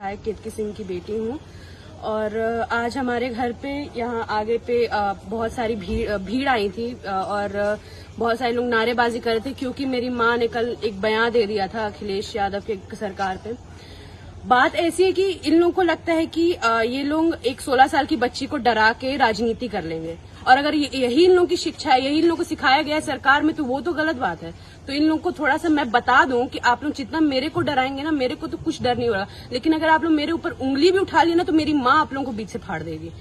कीर्ति सिंह की बेटी हूँ और आज हमारे घर पे यहाँ आगे पे बहुत सारी भीड़ आई थी और बहुत सारे लोग नारेबाजी कर रहे थे क्योंकि मेरी माँ ने कल एक बयान दे दिया था अखिलेश यादव के सरकार पे। बात ऐसी है कि इन लोगों को लगता है कि ये लोग एक 16 साल की बच्ची को डरा के राजनीति कर लेंगे और अगर यही इन लोगों की शिक्षा है, यही इन लोगों को सिखाया गया है सरकार में, तो वो तो गलत बात है। तो इन लोगों को थोड़ा सा मैं बता दूं कि आप लोग जितना मेरे को डराएंगे ना, मेरे को तो कुछ डर नहीं होगा, लेकिन अगर आप लोग मेरे ऊपर उंगली भी उठा ली ना तो मेरी माँ आप लोगों को बीच से फाड़ देगी।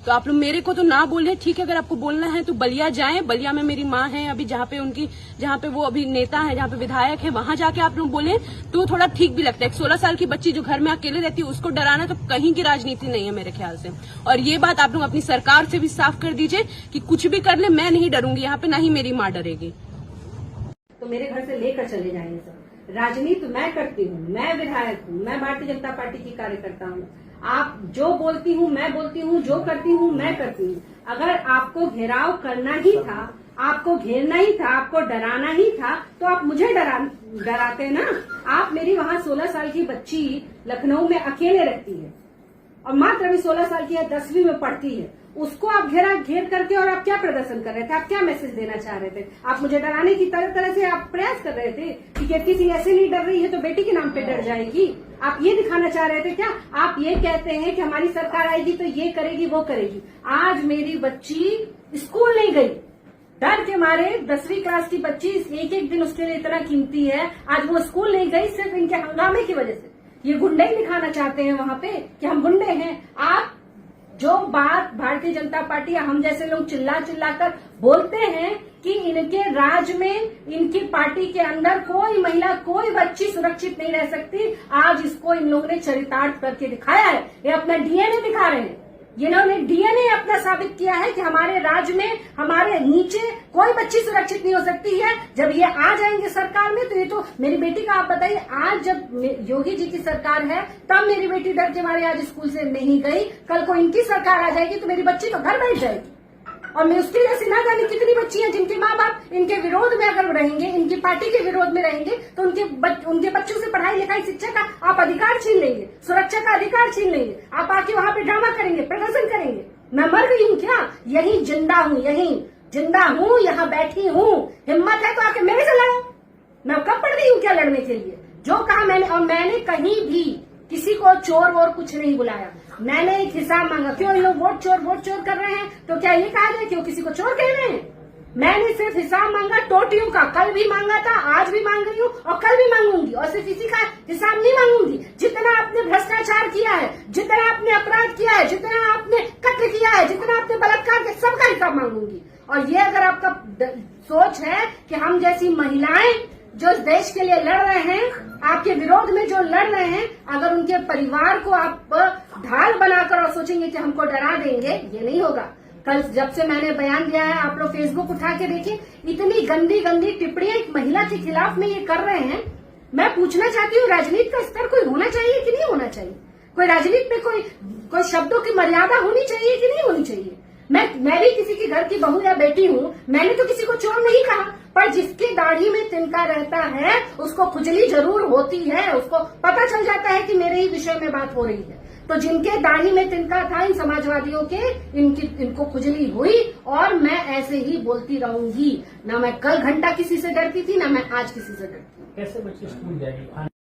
तो आप लोग मेरे को तो ना बोलिए, ठीक है। अगर आपको बोलना है तो बलिया जाएं, बलिया में मेरी माँ है अभी, जहाँ पे वो अभी नेता है, जहाँ पे विधायक है, वहां जाके आप लोग बोले तो थोड़ा ठीक भी लगता है। 16 साल की बच्ची जो घर में अकेले रहती है उसको डराना तो कहीं की राजनीति नहीं है मेरे ख्याल से। और ये बात आप लोग अपनी सरकार से भी साफ कर दीजिए कि कुछ भी कर ले, मैं नहीं डरूंगी यहाँ पे, ना ही मेरी माँ डरेगी। तो मेरे घर से लेकर चले जाएंगे सब। राजनीति मैं करती हूँ, मैं विधायक हूँ, मैं भारतीय जनता पार्टी की कार्यकर्ता हूँ। आप जो बोलती हूँ मैं बोलती हूँ, जो करती हूँ मैं करती हूँ। अगर आपको घेराव करना ही था, आपको घेरना ही था, आपको डराना ही था, तो आप मुझे डराते ना। आप मेरी वहाँ 16 साल की बच्ची लखनऊ में अकेले रहती है और मात्र अभी 16 साल की है, 10वीं में पढ़ती है। उसको आप घेर करके और आप क्या प्रदर्शन कर रहे थे? आप क्या मैसेज देना चाह रहे थे? आप मुझे डराने की तरह से आप प्रयास कर रहे थे कि कीर्ति सिंह ऐसे नहीं डर रही है तो बेटी के नाम पे डर जाएगी। आप ये दिखाना चाह रहे थे क्या? आप ये कहते हैं कि हमारी सरकार आएगी तो ये करेगी वो करेगी। आज मेरी बच्ची स्कूल नहीं गई, डर के मारे 10वीं क्लास की बच्ची, एक दिन उसके लिए इतना कीमती है, आज वो स्कूल नहीं गई सिर्फ इनके हंगामे की वजह से। ये गुंडे दिखाना चाहते हैं वहां पे कि हम गुंडे हैं। आप जो बात भारतीय जनता पार्टी या हम जैसे लोग चिल्ला कर बोलते हैं कि इनके राज में, इनकी पार्टी के अंदर कोई महिला, कोई बच्ची सुरक्षित नहीं रह सकती, आज इसको इन लोगों ने चरितार्थ करके दिखाया है। ये अपना डीएनए दिखा रहे हैं, इन्होंने डीएनए अपना साबित किया है कि हमारे राज्य में, हमारे नीचे कोई बच्ची सुरक्षित नहीं हो सकती है। जब ये आ जाएंगे सरकार में तो ये तो मेरी बेटी का आप बताइए, आज जब योगी जी की सरकार है तब मेरी बेटी डर के मारे आज स्कूल से नहीं गई, कल को इनकी सरकार आ जाएगी तो मेरी बच्ची तो घर बैठ जाएगी। और मैं उसके जैसे ना जाने कितनी बच्ची हैं जिनके माँ बाप इनके विरोध में अगर रहेंगे, इनकी पार्टी के विरोध में रहेंगे तो उनके बच्चों से पढ़ाई लिखाई शिक्षा का आप अधिकार छीन लेंगे, सुरक्षा का अधिकार छीन लेंगे। आप आके वहां पे ड्रामा करेंगे, प्रदर्शन करेंगे। मैं मर गई हूँ क्या? यही जिंदा हूँ, यही जिंदा हूँ, यहाँ बैठी हूँ। हिम्मत है तो आके मेरे से लड़ो। मैं कब पड़ गई हूँ क्या लड़ने के लिए? जो कहा मैंने, और मैंने कहीं भी किसी को चोर वोर कुछ नहीं बुलाया। मैंने एक हिसाब मांगा। क्यों ये लोग वोट चोर कर रहे हैं? तो क्या ये कहा जाए कि वो किसी को चोर कह रहे हैं? मैंने सिर्फ हिसाब मांगा टोटियों का, कल भी मांगा था, आज भी मांग रही हूँ और कल भी मांगूंगी। और सिर्फ इसी का हिसाब नहीं मांगूंगी, जितना आपने भ्रष्टाचार किया है, जितना आपने अपराध किया है, जितना आपने कत्ल किया है, जितना आपने बलात्कार किया, सबका हिसाब मांगूंगी। और ये अगर आपका सोच है कि हम जैसी महिलाएं जो इस देश के लिए लड़ रहे हैं, आपके विरोध में जो लड़ रहे हैं, अगर उनके परिवार को आप ढाल बनाकर और सोचेंगे कि हमको डरा देंगे, ये नहीं होगा। कल जब से मैंने बयान दिया है, आप लोग फेसबुक उठा के देखिए, इतनी गंदी टिप्पणियां एक महिला के खिलाफ में ये कर रहे हैं। मैं पूछना चाहती हूँ, राजनीति का स्तर कोई होना चाहिए कि नहीं होना चाहिए? कोई राजनीति में कोई शब्दों की मर्यादा होनी चाहिए कि नहीं होनी चाहिए? मैं भी किसी के घर की बहू या बेटी हूँ, मैंने तो किसी को चोर नहीं कहा, पर जिसके दाढ़ी में तिनका रहता है उसको खुजली जरूर होती है, उसको पता चल जाता है कि मेरे ही विषय में बात हो रही है। तो जिनके दाढ़ी में तिनका था, इन समाजवादियों के, इनको खुजली हुई और मैं ऐसे ही बोलती रहूंगी। ना मैं कल घंटा किसी से डरती थी, ना मैं आज किसी से डरती हूँ। कैसे बच्चे स्कूल जाएंगे?